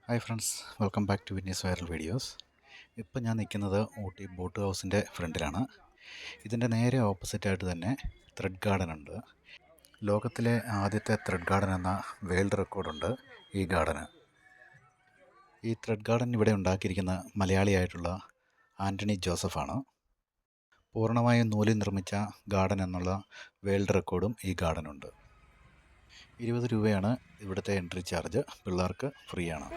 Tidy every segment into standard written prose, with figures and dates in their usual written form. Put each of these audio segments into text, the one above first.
Hi friends, welcome back to Vinni's viral videos. ഇപ്പം ഞാൻ നിൽക്കുന്നത് ഊട്ടി ബോട്ട് ഹൗസിൻ്റെ ഫ്രണ്ടിലാണ്. ഇതിൻ്റെ നേരെ ഓപ്പോസിറ്റായിട്ട് തന്നെ ത്രെഡ് ഗാർഡൻ ഉണ്ട്. ലോകത്തിലെ ആദ്യത്തെ ത്രെഡ് ഗാർഡൻ എന്ന വേൾഡ് റെക്കോർഡുണ്ട് ഈ ഗാർഡന്. ഈ ത്രെഡ് ഗാർഡൻ ഇവിടെ ഉണ്ടാക്കിയിരിക്കുന്ന മലയാളിയായിട്ടുള്ള ആൻ്റണി ജോസഫാണ്. പൂർണ്ണമായും നൂലിൽ നിർമ്മിച്ച ഗാർഡൻ എന്നുള്ള വേൾഡ് റെക്കോർഡും ഈ ഗാർഡനുണ്ട്. 20 രൂപയാണ് ഇവിടുത്തെ എൻട്രി ചാർജ്. പിള്ളേർക്ക് ഫ്രീ ആണ്.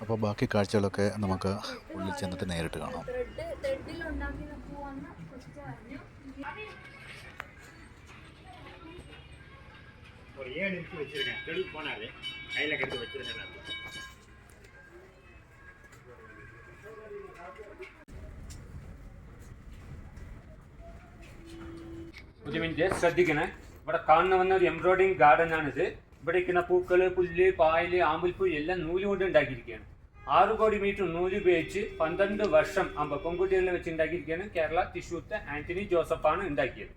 അപ്പോൾ ബാക്കി കാഴ്ചകളൊക്കെ നമുക്ക് ഉള്ളിൽ ചെന്നിട്ട് നേരിട്ട് കാണാം. ശ്രദ്ധിക്കണേ, ഇവിടെ കാണുന്ന ഒരു എംബ്രോയിഡിങ് ഗാർഡൻ ആണിത്. ഇവിടെ ഇരിക്കുന്ന പൂക്കള്, പുല്ല്, പായല്, ആമ്പൽപ്പുഴി എല്ലാം നൂല് കൊണ്ട് ഉണ്ടാക്കിയിരിക്കുകയാണ്. 6 കോടി മീറ്റർ നൂല് ഉപയോഗിച്ച് 12 വർഷം പെൺകുട്ടികളെ വെച്ച് ഉണ്ടാക്കിയിരിക്കുകയാണ്. കേരള തൃശ്ശൂർത്തെ ആന്റണി ജോസഫാണ് ഉണ്ടാക്കിയത്.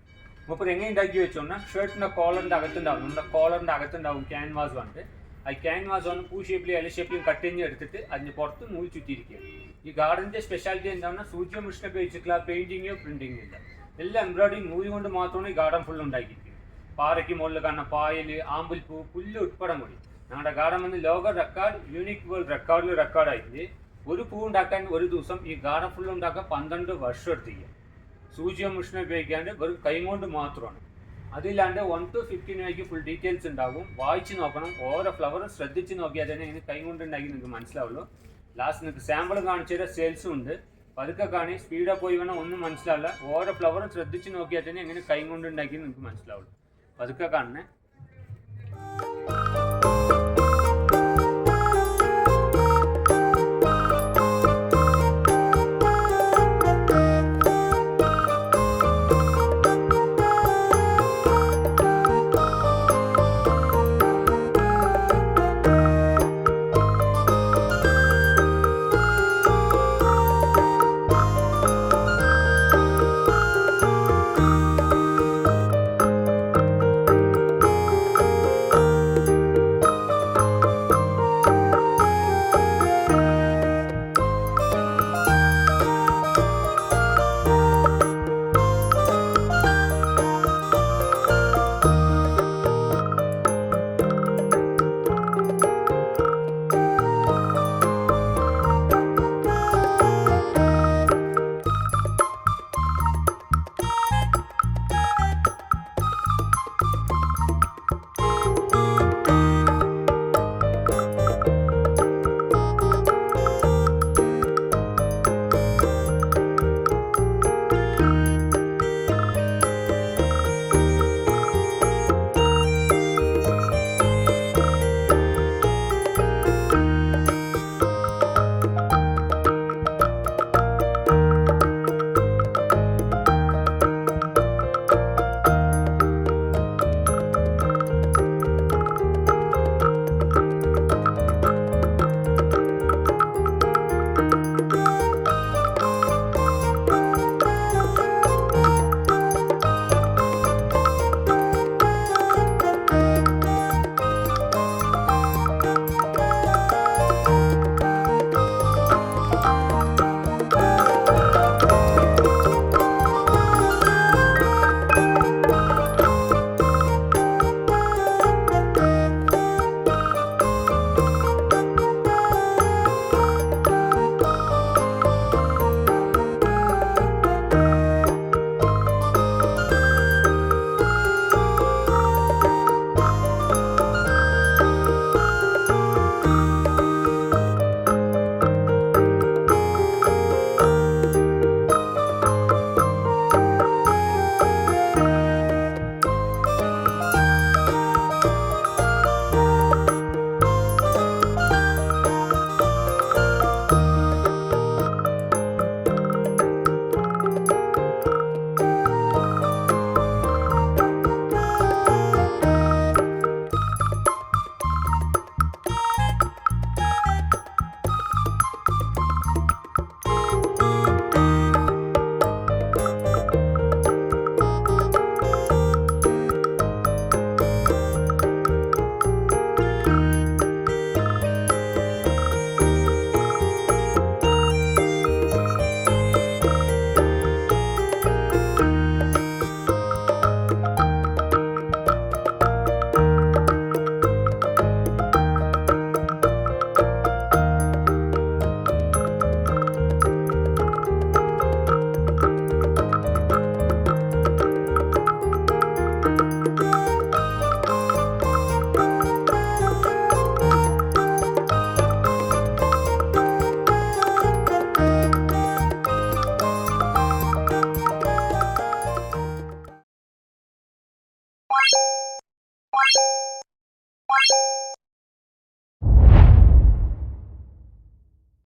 മൂപ്പർ എങ്ങനെ ഉണ്ടാക്കി വെച്ചോണ്ടാ, ഷർട്ടിന്റെ കോളറിന്റെ അകത്തുണ്ടാവും, നമ്മുടെ കോളറിന്റെ അകത്തുണ്ടാവും ക്യാൻവാസ് വന്നിട്ട്. ആ ക്യാൻവാസ് വന്ന് പൂ ഷേപ്പിലും ഇല ഷേപ്പിലും കട്ടിങ് എടുത്തിട്ട് അതിന് പുറത്ത് നൂല് ചുറ്റിയിരിക്കുകയാണ്. ഈ ഗാർഡന്റെ സ്പെഷ്യാലിറ്റി എന്താണെന്ന് സൂചിയ മിഷൻ ഉപയോഗിച്ചിട്ടുള്ള പെയിന്റിങ്ങോ പ്രിന്റിങ്ങോ ഇല്ല. എല്ലാം എംബ്രോയിഡറിങ് നൂല് കൊണ്ട് മാത്രമാണ് ഈ ഗാർഡൻ ഫുൾ ഉണ്ടാക്കിയിരിക്കുന്നത്. പാറയ്ക്ക് മുകളിൽ കാണുന്ന പായല്, ആമ്പൽപ്പൂ, പുല്ല് ഉൾപ്പെടെ കൂടി ഞങ്ങളുടെ ഗാർഡൻ വന്ന് ലോക റെക്കോർഡ്, യൂണിക് വേൾഡ് റെക്കോർഡായിട്ട് ഒരു പൂ ഉണ്ടാക്കാൻ ഒരു ദിവസം ഈ ഗാർഡൻ ഫുൾ ഉണ്ടാക്കാൻ 12 വർഷം എടുത്തിരിക്കുക. സൂചിയോ മിഷൻ ഉപയോഗിക്കാണ്ട് വെറും കൈ കൊണ്ട് മാത്രമാണ്. അതില്ലാണ്ട് 1 to 15 രൂപയ്ക്ക് ഫുൾ ഡീറ്റെയിൽസ് ഉണ്ടാകും. വായിച്ച് നോക്കണം. ഓരോ ഫ്ലവറും ശ്രദ്ധിച്ച് നോക്കിയാൽ തന്നെ ഇതിന് കൈ കൊണ്ട് ഉണ്ടാക്കി നിങ്ങൾക്ക് മനസ്സിലാവുള്ളൂ. ലാസ്റ്റ് നിങ്ങൾക്ക് സാമ്പിൾ കാണിച്ചു തരാൻ സെയിൽസും ഉണ്ട്. പതുക്കെ കാണി, സ്പീഡാ പോയി വേണം ഒന്നും മനസ്സിലാവില്ല. ഓരോ ഫ്ലവറും ശ്രദ്ധിച്ച് നോക്കിയാൽ തന്നെ എങ്ങനെ കൈ കൊണ്ട് ഉണ്ടാക്കി നിങ്ങൾക്ക് മനസ്സിലാവുള്ളൂ. പതുക്കെ കാണണേ.